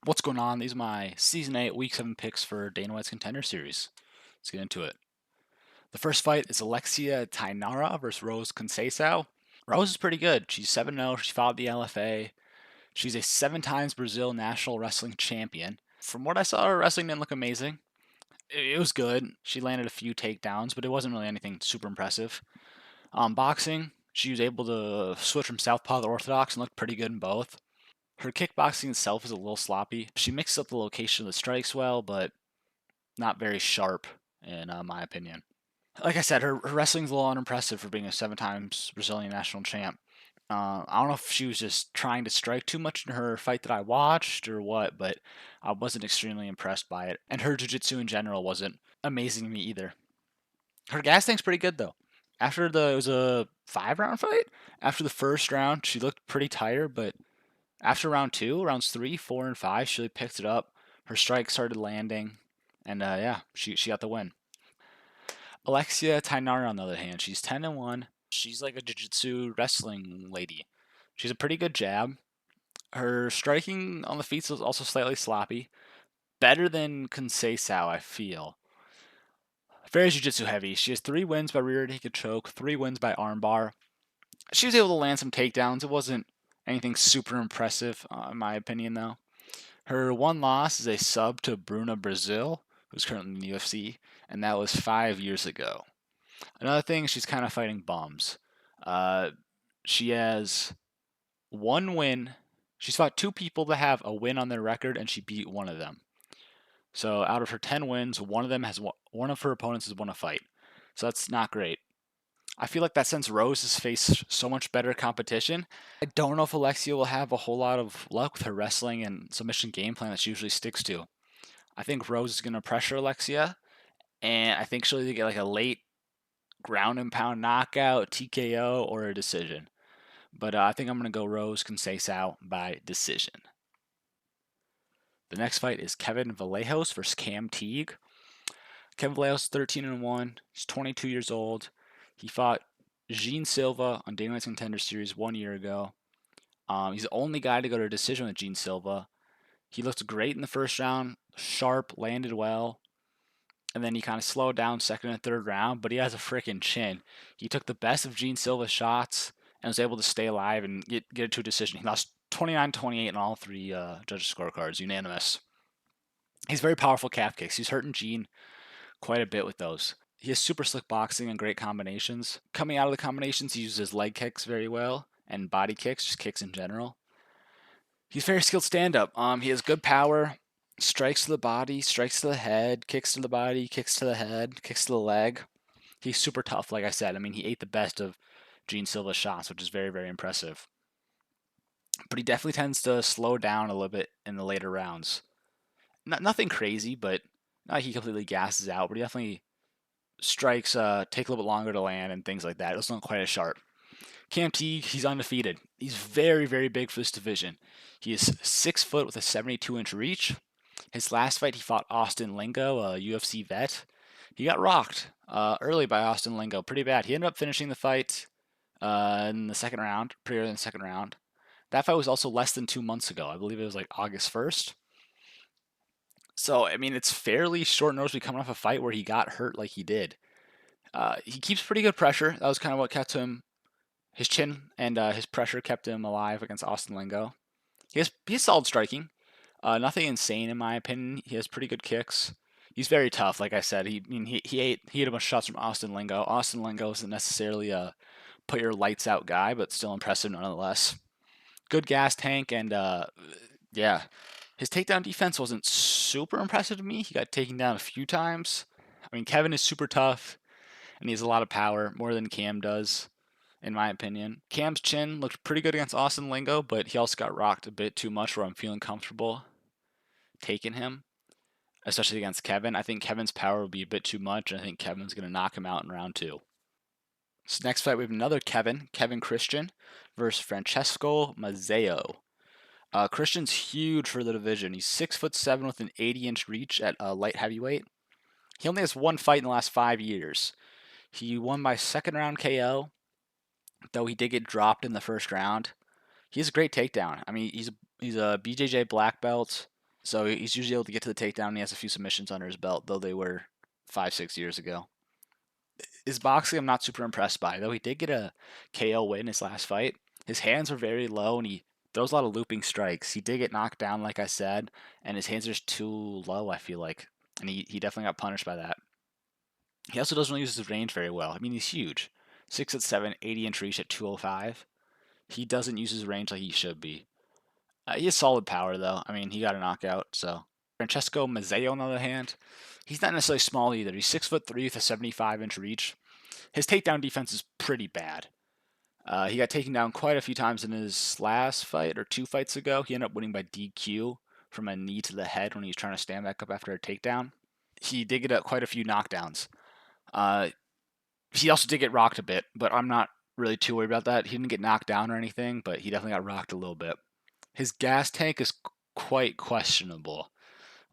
What's going on? These are my Season 8, Week 7 picks for Dana White's Contender Series. Let's get into it. The first fight is Alexia Tainara versus Rose Conceição. Rose is pretty good. She's 7-0. She fought the LFA. She's a 7 times Brazil National Wrestling Champion. From what I saw, her wrestling didn't look amazing. It was good. She landed a few takedowns, but it wasn't really anything super impressive. Boxing, she was able to switch from southpaw to orthodox and looked pretty good in both. Her kickboxing itself is a little sloppy. She mixes up the location of the strikes well, but not very sharp, in my opinion. Like I said, her wrestling's a little unimpressive for being a 7 times Brazilian national champ. I don't know if she was just trying to strike too much in her fight that I watched or what, but I wasn't extremely impressed by it. And her jiu-jitsu in general wasn't amazing to me either. Her gas tank's pretty good though. It was a 5 round fight. After the first round, she looked pretty tired, but after round two, rounds three, four, and five, she really picked it up. Her strikes started landing, and yeah, she got the win. Alexia Tainara, on the other hand, she's 10-1. She's like a jiu-jitsu wrestling lady. She's a pretty good jab. Her striking on the feet is also slightly sloppy. Better than Conceição, I feel. Very jiu-jitsu heavy. She has 3 wins by rear naked choke, 3 wins by armbar. She was able to land some takedowns. It wasn't anything super impressive, in my opinion, though. Her one loss is a sub to Bruna Brazil, who's currently in the UFC, and that was 5 years ago. Another thing, she's kind of fighting bums. Uh, she has 1 win. She's fought 2 people that have a win on their record, and she beat one of them. So out of her 10 wins, one of her opponents has won a fight. So that's not great. I feel like that since Rose has faced so much better competition, I don't know if Alexia will have a whole lot of luck with her wrestling and submission game plan that she usually sticks to. I think Rose is going to pressure Alexia, and I think she'll either get like a late ground and pound knockout, TKO, or a decision. But I think I'm going to go Rose Conceição by decision. The next fight is Kevin Vallejos versus Cam Teague. Kevin Vallejos 13-1. He's 22 years old. He fought Gene Silva on Dana White's Contender Series 1 year ago. He's the only guy to go to a decision with Gene Silva. He looked great in the first round, sharp, landed well, and then he kind of slowed down second and third round, but he has a freaking chin. He took the best of Gene Silva's shots and was able to stay alive and get it to a decision. He lost 29-28 in all 3 judges' scorecards, unanimous. He's very powerful calf kicks. He's hurting Gene quite a bit with those. He has super slick boxing and great combinations. Coming out of the combinations, he uses leg kicks very well and body kicks, just kicks in general. He's very skilled stand up. He has good power, strikes to the body, strikes to the head, kicks to the body, kicks to the head, kicks to the leg. He's super tough, like I said. I mean, he ate the best of Gene Silva's shots, which is very, very impressive. But he definitely tends to slow down a little bit in the later rounds. Nothing crazy, but not like he completely gasses out, but he definitely strikes take a little bit longer to land and things like that. It doesn't look quite as sharp. Cam Teague, he's undefeated. He's very, very big for this division. He is 6 foot with a 72-inch reach. His last fight, he fought Austin Lingo, a UFC vet. He got rocked early by Austin Lingo, pretty bad. He ended up finishing the fight in the second round, pretty early in the second round. That fight was also less than 2 months ago. I believe it was like August 1st. So, I mean, it's fairly short notice to be coming off a fight where he got hurt like he did. He keeps pretty good pressure. That was kind of what kept him. His chin and his pressure kept him alive against Austin Lingo. He has solid striking. Nothing insane in my opinion. He has pretty good kicks. He's very tough, like I said. He ate a bunch of shots from Austin Lingo. Austin Lingo isn't necessarily a put your lights out guy, but still impressive nonetheless. Good gas tank and yeah, his takedown defense wasn't super impressive to me. He got taken down a few times. I mean, Kevin is super tough and he has a lot of power, more than Cam does, in my opinion. Cam's chin looked pretty good against Austin Lingo, but he also got rocked a bit too much where I'm feeling comfortable taking him, especially against Kevin. I think Kevin's power will be a bit too much, and I think Kevin's going to knock him out in round two. So next fight, we have another Kevin Christian versus Francesco Mazzeo. Christian's huge for the division. He's 6'7" with an 80-inch reach at light heavyweight. He only has one fight in the last 5 years. He won by second round KO, though he did get dropped in the first round. He has a great takedown. I mean, he's a BJJ black belt. So he's usually able to get to the takedown. And he has a few submissions under his belt, though they were 5, 6 years ago. His boxing, I'm not super impressed by, though he did get a KO win his last fight. His hands were very low, and he throws a lot of looping strikes. He did get knocked down, like I said, and his hands are just too low, I feel like. And he definitely got punished by that. He also doesn't really use his range very well. I mean, he's huge. 6'7", 80-inch reach at 205. He doesn't use his range like he should be. He has solid power, though. I mean, he got a knockout, so. Francesco Mazzeo, on the other hand, he's not necessarily small either. He's 6'3" with a 75-inch reach. His takedown defense is pretty bad. He got taken down quite a few times in his last fight, or 2 fights ago. He ended up winning by DQ from a knee to the head when he was trying to stand back up after a takedown. He did get quite a few knockdowns. Uh, he also did get rocked a bit, but I'm not really too worried about that. He didn't get knocked down or anything, but he definitely got rocked a little bit. His gas tank is quite questionable.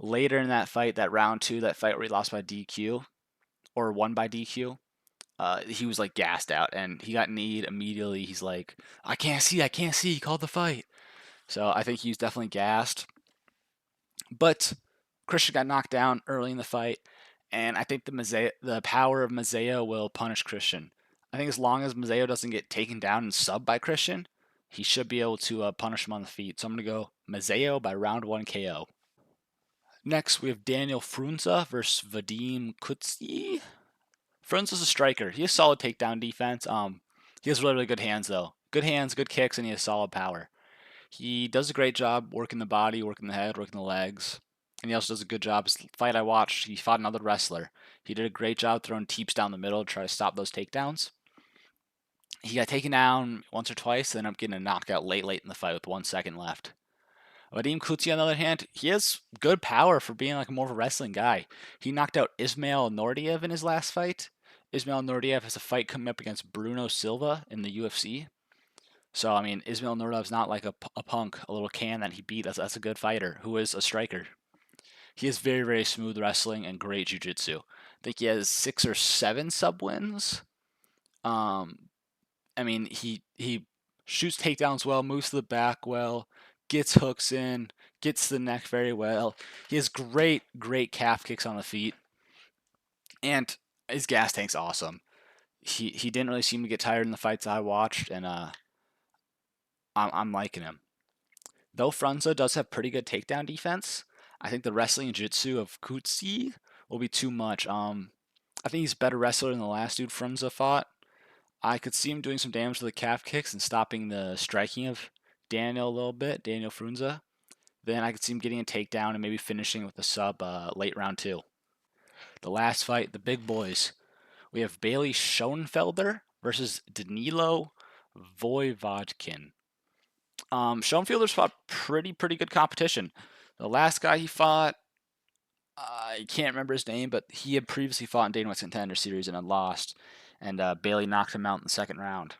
Later in that fight, that round 2, that fight where he lost by DQ, or won by DQ, he was like gassed out and he got kneed immediately. He's like, I can't see, I can't see. He called the fight. So I think he was definitely gassed. But Christian got knocked down early in the fight, and I think the power of Mazzeo will punish Christian. I think as long as Mazzeo doesn't get taken down and subbed by Christian, he should be able to punish him on the feet. So I'm going to go Mazzeo by round 1 KO. Next, we have Daniel Frunza versus Vadim Kutsi. Frunza's a striker. He has solid takedown defense. He has really, really good hands, though. Good hands, good kicks, and he has solid power. He does a great job working the body, working the head, working the legs. And he also does a good job. His fight I watched, he fought another wrestler. He did a great job throwing teeps down the middle to try to stop those takedowns. He got taken down once or twice, then ended up getting a knockout late in the fight with 1 second left. Vadim Kuti, on the other hand, he has good power for being like more of a wrestling guy. He knocked out Ismail Nordiev in his last fight. Ismail Nordiev has a fight coming up against Bruno Silva in the UFC. So, I mean, Ismail Nurmagomedov's not like a punk, a little can that he beat. That's a good fighter who is a striker. He has very, very smooth wrestling and great jiu-jitsu. I think he has 6 or 7 sub wins. I mean, he shoots takedowns well, moves to the back well, gets hooks in, gets to the neck very well. He has great, great calf kicks on the feet, and his gas tank's awesome. He didn't really seem to get tired in the fights I watched, and I'm liking him. Though Frunza does have pretty good takedown defense, I think the wrestling and jiu-jitsu of Kutsi will be too much. I think he's a better wrestler than the last dude Frunza fought. I could see him doing some damage to the calf kicks and stopping the striking of Daniel a little bit, Daniel Frunza. Then I could see him getting a takedown and maybe finishing with a sub late round 2. The last fight, the big boys. We have Bailey Schoenfelder versus Danilo Voivodkin. Schoenfelder's fought pretty good competition. The last guy he fought, I can't remember his name, but he had previously fought in Dana White's Contender Series and had lost, and Bailey knocked him out in the second round.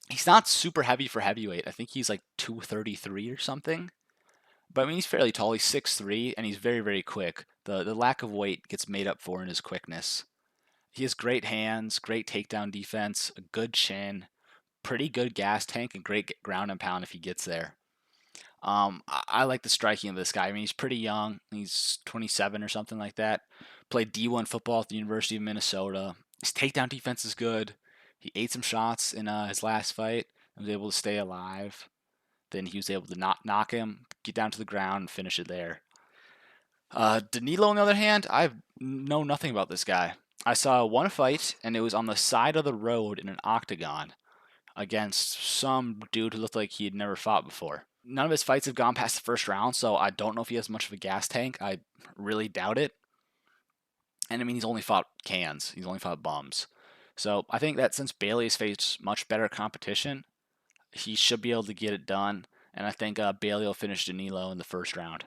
He's not super heavy for heavyweight. I think he's like 233 or something. But I mean, he's fairly tall. He's 6'3", and he's very quick. The lack of weight gets made up for in his quickness. He has great hands, great takedown defense, a good chin, pretty good gas tank, and great ground and pound if he gets there. I like the striking of this guy. I mean, he's pretty young. He's 27 or something like that. Played D1 football at the University of Minnesota. His takedown defense is good. He ate some shots in his last fight and was able to stay alive. Then he was able to knock him, get down to the ground, and finish it there. Danilo, on the other hand, I know nothing about this guy. I saw one fight, and it was on the side of the road in an octagon against some dude who looked like he had never fought before. None of his fights have gone past the first round, so I don't know if he has much of a gas tank. I really doubt it. And I mean, he's only fought cans. He's only fought bums. So I think that since Bailey has faced much better competition, he should be able to get it done. And I think Bailey will finish Danilo in the first round.